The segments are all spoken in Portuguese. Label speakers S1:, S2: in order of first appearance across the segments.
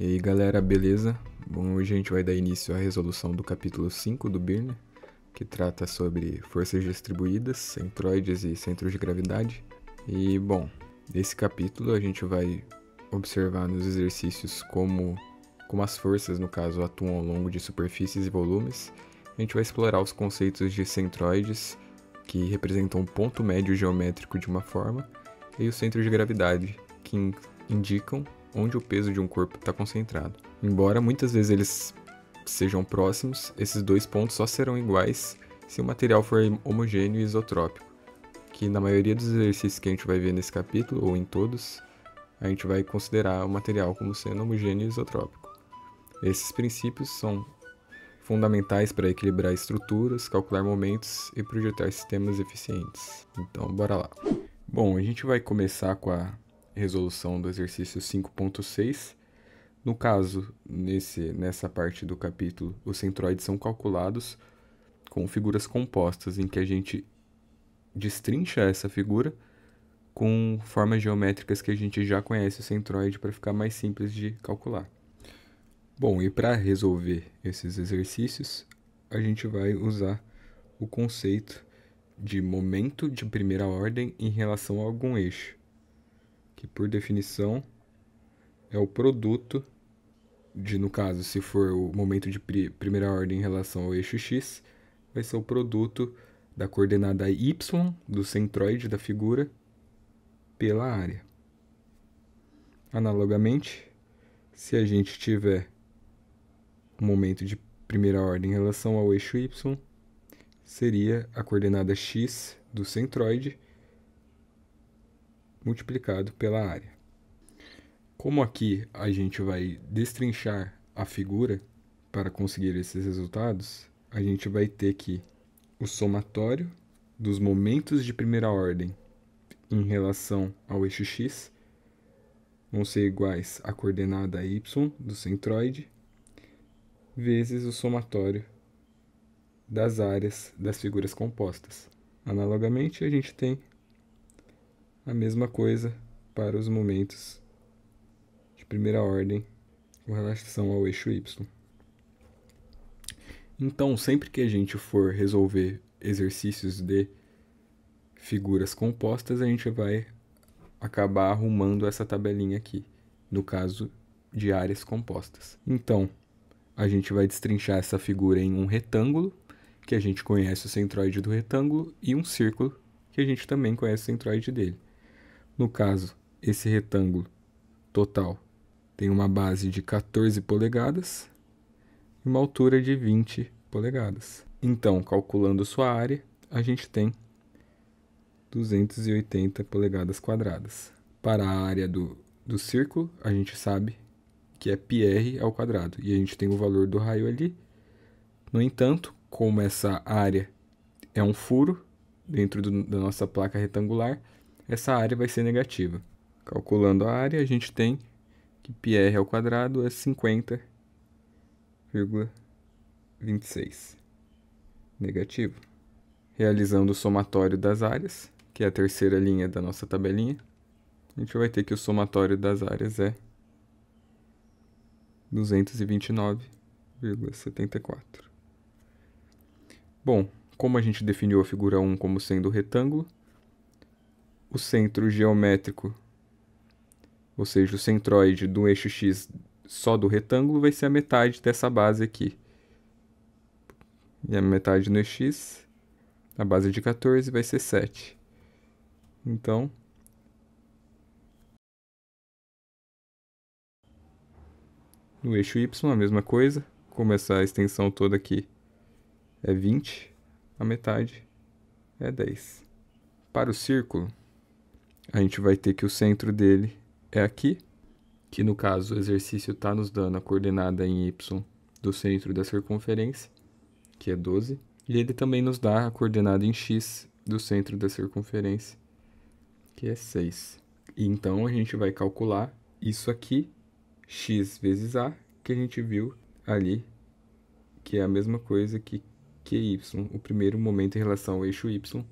S1: E aí galera, beleza? Bom, hoje a gente vai dar início à resolução do capítulo 5 do Birner, que trata sobre forças distribuídas, centroides e centros de gravidade. E bom, nesse capítulo a gente vai observar nos exercícios como as forças, no caso, atuam ao longo de superfícies e volumes. A gente vai explorar os conceitos de centroides, que representam um ponto médio geométrico de uma forma, e o centro de gravidade, que indicam onde o peso de um corpo está concentrado. Embora muitas vezes eles sejam próximos, esses dois pontos só serão iguais se o material for homogêneo e isotrópico, que na maioria dos exercícios que a gente vai ver nesse capítulo, ou em todos, a gente vai considerar o material como sendo homogêneo e isotrópico. Esses princípios são fundamentais para equilibrar estruturas, calcular momentos e projetar sistemas eficientes. Então, bora lá. Bom, a gente vai começar com a resolução do exercício 5.6. No caso, nessa parte do capítulo, os centroides são calculados com figuras compostas, em que a gente destrincha essa figura com formas geométricas que a gente já conhece o centroide para ficar mais simples de calcular. Bom, e para resolver esses exercícios, a gente vai usar o conceito de momento de primeira ordem em relação a algum eixo, que por definição é o produto de, no caso, se for o momento de primeira ordem em relação ao eixo x, vai ser o produto da coordenada y do centroide da figura pela área. Analogamente, se a gente tiver um momento de primeira ordem em relação ao eixo y, seria a coordenada x do centroide multiplicado pela área. Como aqui a gente vai destrinchar a figura para conseguir esses resultados, a gente vai ter que o somatório dos momentos de primeira ordem em relação ao eixo x vão ser iguais à coordenada y do centroide vezes o somatório das áreas das figuras compostas. Analogamente, a gente tem a mesma coisa para os momentos de primeira ordem com relação ao eixo y. Então, sempre que a gente for resolver exercícios de figuras compostas, a gente vai acabar arrumando essa tabelinha aqui, no caso de áreas compostas. Então, a gente vai destrinchar essa figura em um retângulo, que a gente conhece o centroide do retângulo, e um círculo, que a gente também conhece o centroide dele. No caso, esse retângulo total tem uma base de 14 polegadas e uma altura de 20 polegadas. Então, calculando sua área, a gente tem 280 polegadas quadradas. Para a área do círculo, a gente sabe que é πr ao quadrado, e a gente tem o valor do raio ali. No entanto, como essa área é um furo dentro da nossa placa retangular, essa área vai ser negativa. Calculando a área, a gente tem que πr ao quadrado é 50,26. Negativo. Realizando o somatório das áreas, que é a terceira linha da nossa tabelinha, a gente vai ter que o somatório das áreas é 229,74. Bom, como a gente definiu a figura 1 como sendo retângulo, o centro geométrico, ou seja, o centroide do eixo x só do retângulo, vai ser a metade dessa base aqui. E a metade no x, a base de 14 vai ser 7. Então, no eixo y, a mesma coisa. Como essa extensão toda aqui é 20, a metade é 10. Para o círculo, a gente vai ter que o centro dele é aqui, que no caso o exercício está nos dando a coordenada em y do centro da circunferência, que é 12. E ele também nos dá a coordenada em x do centro da circunferência, que é 6. E então a gente vai calcular isso aqui, x vezes a, que a gente viu ali, que é a mesma coisa que QY, o primeiro momento em relação ao eixo y,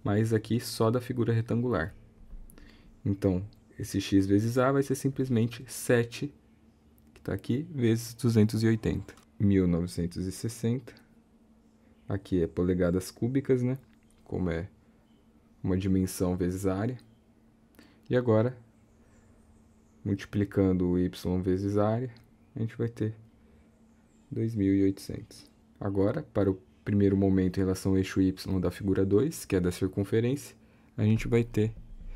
S1: mas aqui só da figura retangular. Então, esse x vezes a vai ser simplesmente 7, que tá aqui, vezes 280. 1960. Aqui é polegadas cúbicas, né? Como é uma dimensão vezes a área. E agora, multiplicando o y vezes a área, a gente vai ter 2.800. Agora, para o primeiro momento em relação ao eixo y da figura 2, que é da circunferência, a gente vai ter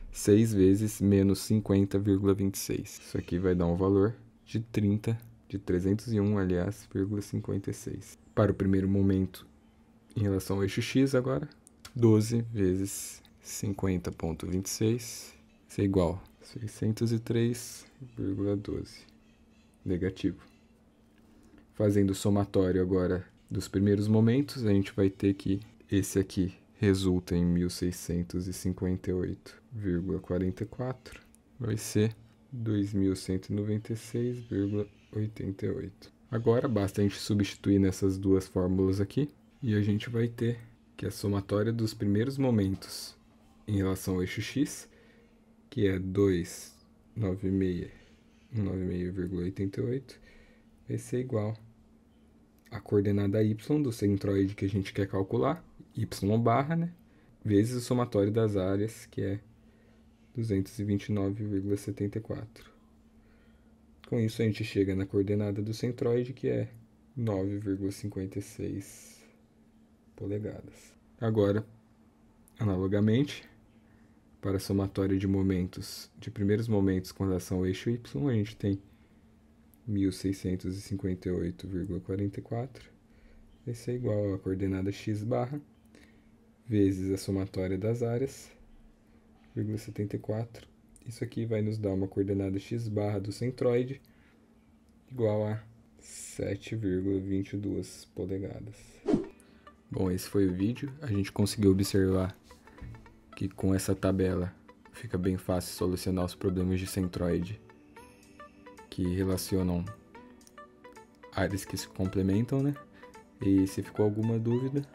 S1: 6 vezes menos 50,26. Isso aqui vai dar um valor de 301, aliás, 0,56. Para o primeiro momento em relação ao eixo x agora, 12 vezes 50,26, isso é igual a 603,12. Negativo. Fazendo o somatório agora dos primeiros momentos, a gente vai ter que esse aqui resulta em 1.658,44, vai ser 2.196,88. Agora basta a gente substituir nessas duas fórmulas aqui e a gente vai ter que a somatória dos primeiros momentos em relação ao eixo x, que é 296,88, vai ser igual a coordenada y do centroide que a gente quer calcular, y barra, né, vezes o somatório das áreas, que é 229,74. Com isso a gente chega na coordenada do centroide, que é 9,56 polegadas. Agora, analogamente, para a somatória de momentos, de primeiros momentos com relação ao eixo y, a gente tem 1.658,44, vai ser igual a coordenada x barra, vezes a somatória das áreas, 0,74. Isso aqui vai nos dar uma coordenada x barra do centroide, igual a 7,22 polegadas. Bom, esse foi o vídeo. A gente conseguiu observar que com essa tabela fica bem fácil solucionar os problemas de centroide que relacionam áreas que se complementam, né? E se ficou alguma dúvida,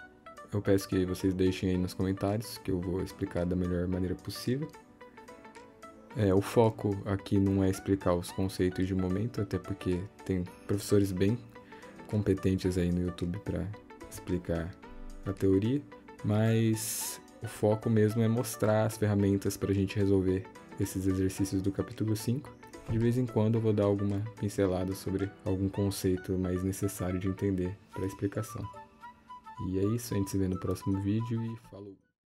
S1: eu peço que vocês deixem aí nos comentários, que eu vou explicar da melhor maneira possível. O foco aqui não é explicar os conceitos de momento, até porque tem professores bem competentes aí no YouTube para explicar a teoria, mas o foco mesmo é mostrar as ferramentas para a gente resolver esses exercícios do capítulo 5. De vez em quando eu vou dar alguma pincelada sobre algum conceito mais necessário de entender para a explicação. E é isso, a gente se vê no próximo vídeo e falou!